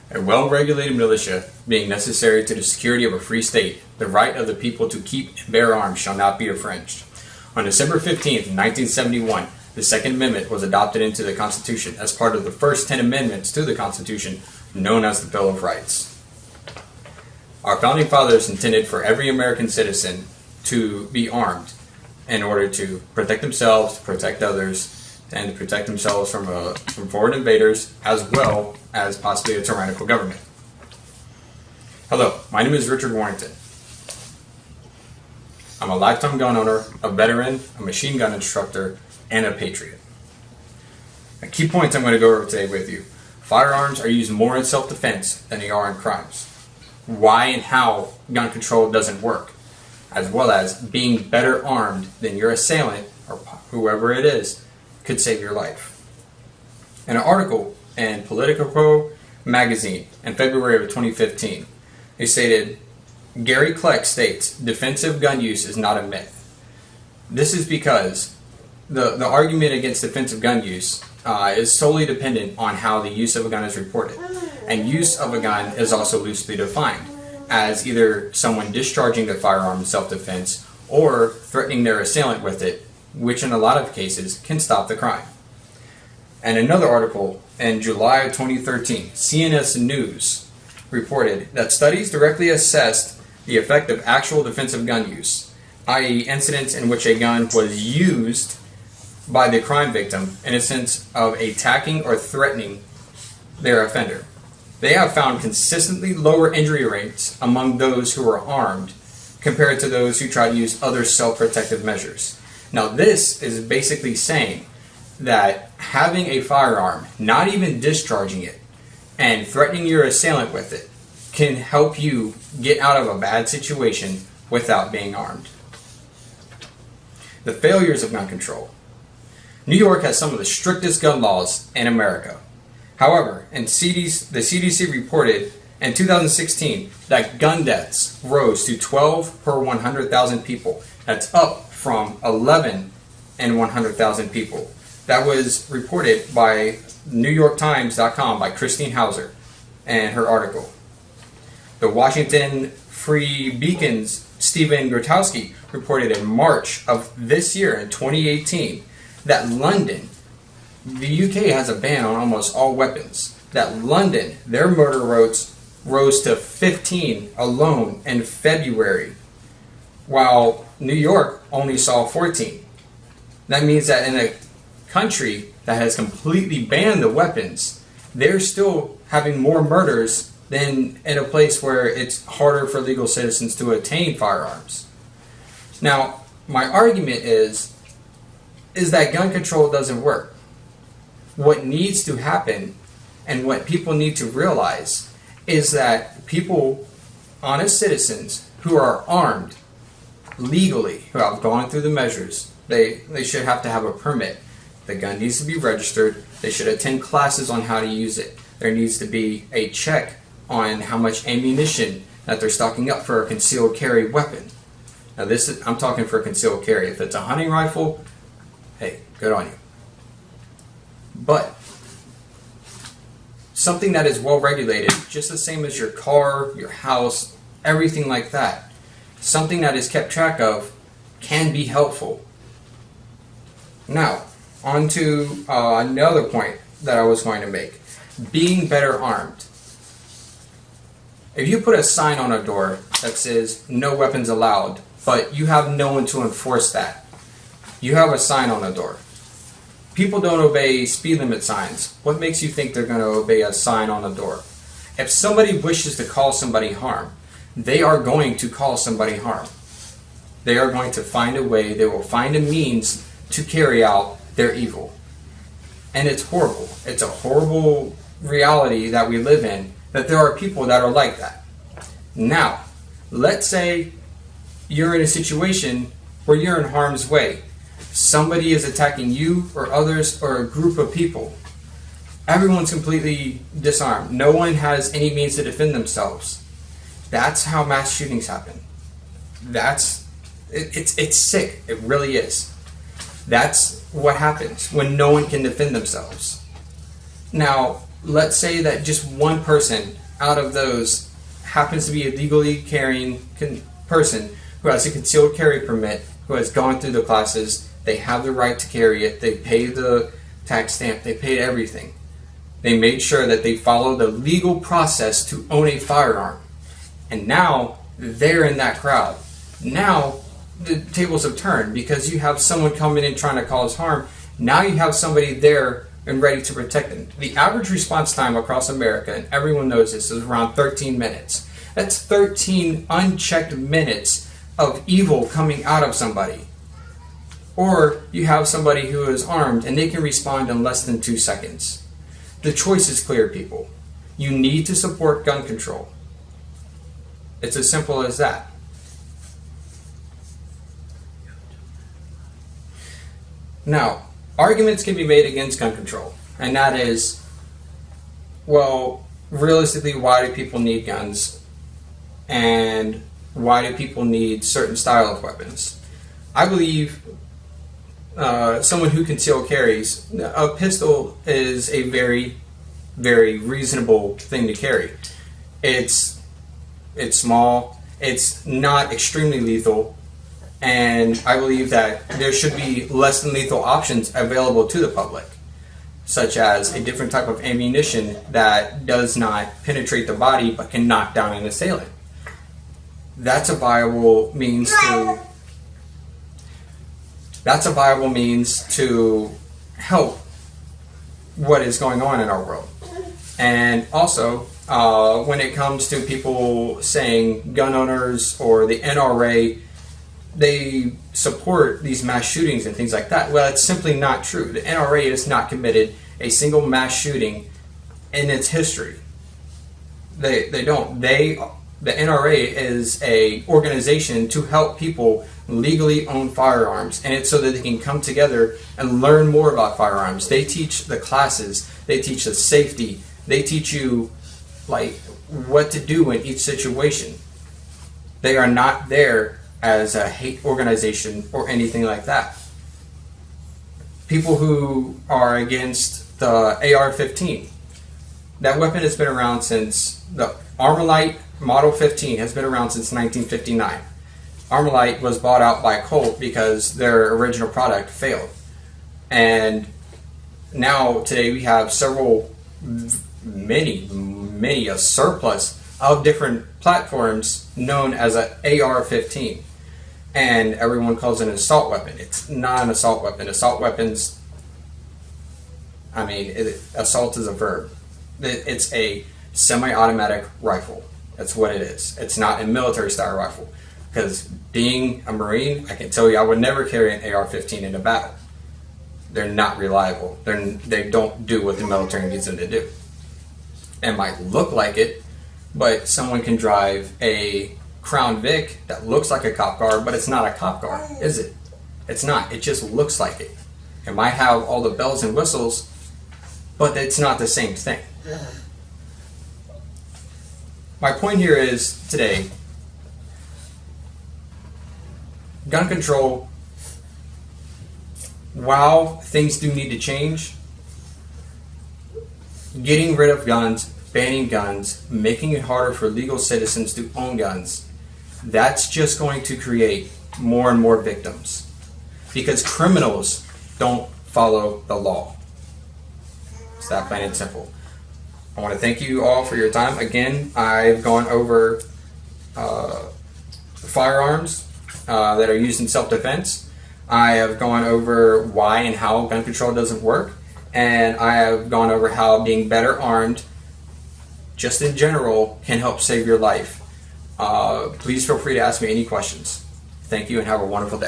A well-regulated militia being necessary to the security of a free state, the right of the people to keep and bear arms shall not be infringed. On December 15th, 1971, the Second Amendment was adopted into the Constitution as part of the first 10 amendments to the Constitution, known as the Bill of Rights. Our Founding Fathers intended for every American citizen to be armed in order to protect themselves, protect others, and to protect themselves from foreign invaders, as well as possibly a tyrannical government. Hello, my name is Richard Warrington. I'm a lifetime gun owner, a veteran, a machine gun instructor, and a patriot. The key points I'm going to go over today with you. Firearms are used more in self-defense than they are in crimes. Why and how gun control doesn't work, as well as being better armed than your assailant, or whoever it is, could save your life. In an article in Politico magazine in February of 2015, they stated, Gary Kleck states, defensive gun use is not a myth. This is because the argument against defensive gun use is solely dependent on how the use of a gun is reported. And use of a gun is also loosely defined as either someone discharging the firearm in self-defense or threatening their assailant with it, which in a lot of cases can stop the crime. And another article in July of 2013, CNS News reported that studies directly assessed the effect of actual defensive gun use, i.e. incidents in which a gun was used by the crime victim in a sense of attacking or threatening their offender. They have found consistently lower injury rates among those who are armed compared to those who try to use other self-protective measures. Now this is basically saying that having a firearm, not even discharging it, and threatening your assailant with it can help you get out of a bad situation without being armed. The failures of gun control. New York has some of the strictest gun laws in America. However, the CDC reported in 2016 that gun deaths rose to 12 per 100,000 people. That's up from 11 in 100,000 people. That was reported by NewYorkTimes.com by Christine Hauser in her article. The Washington Free Beacon's Stephen Grotowski reported in March of this year, in 2018, that London, the UK has a ban on almost all weapons. That London, their murder rates rose to 15 alone in February, while New York only saw 14. That means that in a country that has completely banned the weapons, they're still having more murders than in a place where it's harder for legal citizens to attain firearms. Now, my argument is that gun control doesn't work. What needs to happen and what people need to realize is that people, honest citizens who are armed legally, who have gone through the measures, they should have to have a permit. The gun needs to be registered. They should attend classes on how to use it. There needs to be a check on how much ammunition that they're stocking up for a concealed carry weapon. Now I'm talking for concealed carry. If it's a hunting rifle, hey, good on you. But something that is well regulated, just the same as your car, your house, everything like that, something that is kept track of can be helpful. Now, on to another point that I was going to make. Being better armed. If you put a sign on a door that says no weapons allowed, but you have no one to enforce that, you have a sign on the door. People don't obey speed limit signs. What makes you think they're going to obey a sign on the door? If somebody wishes to cause somebody harm, they are going to cause somebody harm. They are going to find a way, they will find a means to carry out their evil. And it's horrible. It's a horrible reality that we live in, that there are people that are like that. Now, let's say you're in a situation where you're in harm's way. Somebody is attacking you or others or a group of people. Everyone's completely disarmed. No one has any means to defend themselves. That's how mass shootings happen. It's sick. It really is. That's what happens when no one can defend themselves. Now, let's say that just one person out of those happens to be a legally carrying person who has a concealed carry permit, who has gone through the classes, they have the right to carry it, they pay the tax stamp, they paid everything. They made sure that they follow the legal process to own a firearm. And now they're in that crowd. Now the tables have turned because you have someone coming in trying to cause harm. Now you have somebody there and ready to protect them. The average response time across America, and everyone knows this, is around 13 minutes. That's 13 unchecked minutes of evil coming out of somebody. Or you have somebody who is armed and they can respond in less than 2 seconds. The choice is clear, people. You need to support gun control. It's as simple as that. Now, arguments can be made against gun control, and that is, well, realistically, why do people need guns? And why do people need certain style of weapons? I believe someone who conceal carries, a pistol is a very, very reasonable thing to carry. It's small, it's not extremely lethal, and I believe that there should be less than lethal options available to the public, such as a different type of ammunition that does not penetrate the body but can knock down an assailant. That's a viable means to help what is going on in our world. And also, when it comes to people saying gun owners or the NRA, they support these mass shootings and things like that. Well, it's simply not true. The NRA has not committed a single mass shooting in its history. They don't. The NRA is a organization to help people legally own firearms, and it's so that they can come together and learn more about firearms. They teach the classes, they teach the safety, they teach you like what to do in each situation. They are not there as a hate organization or anything like that. People who are against the AR-15, that weapon has been around since the Armalite Model 15 has been around since 1959. Armalite was bought out by Colt because their original product failed. And now today we have many a surplus of different platforms known as an AR-15. And everyone calls it an assault weapon. It's not an assault weapon. Assault weapons, assault is a verb. It's a semi-automatic rifle. That's what it is. It's not a military style rifle. Because being a Marine, I can tell you I would never carry an AR-15 into battle. They're not reliable. They don't do what the military needs them to do. It might look like it, but someone can drive a Crown Vic that looks like a cop car, but it's not a cop car, is it? It's not. It just looks like it. It might have all the bells and whistles, but it's not the same thing. My point here is, today, gun control, while things do need to change, getting rid of guns, banning guns, making it harder for legal citizens to own guns, that's just going to create more and more victims. Because criminals don't follow the law. It's that plain and simple. I want to thank you all for your time. Again, I've gone over firearms that are used in self-defense. I have gone over why and how gun control doesn't work. And I have gone over how being better armed, just in general, can help save your life. Please feel free to ask me any questions. Thank you and have a wonderful day.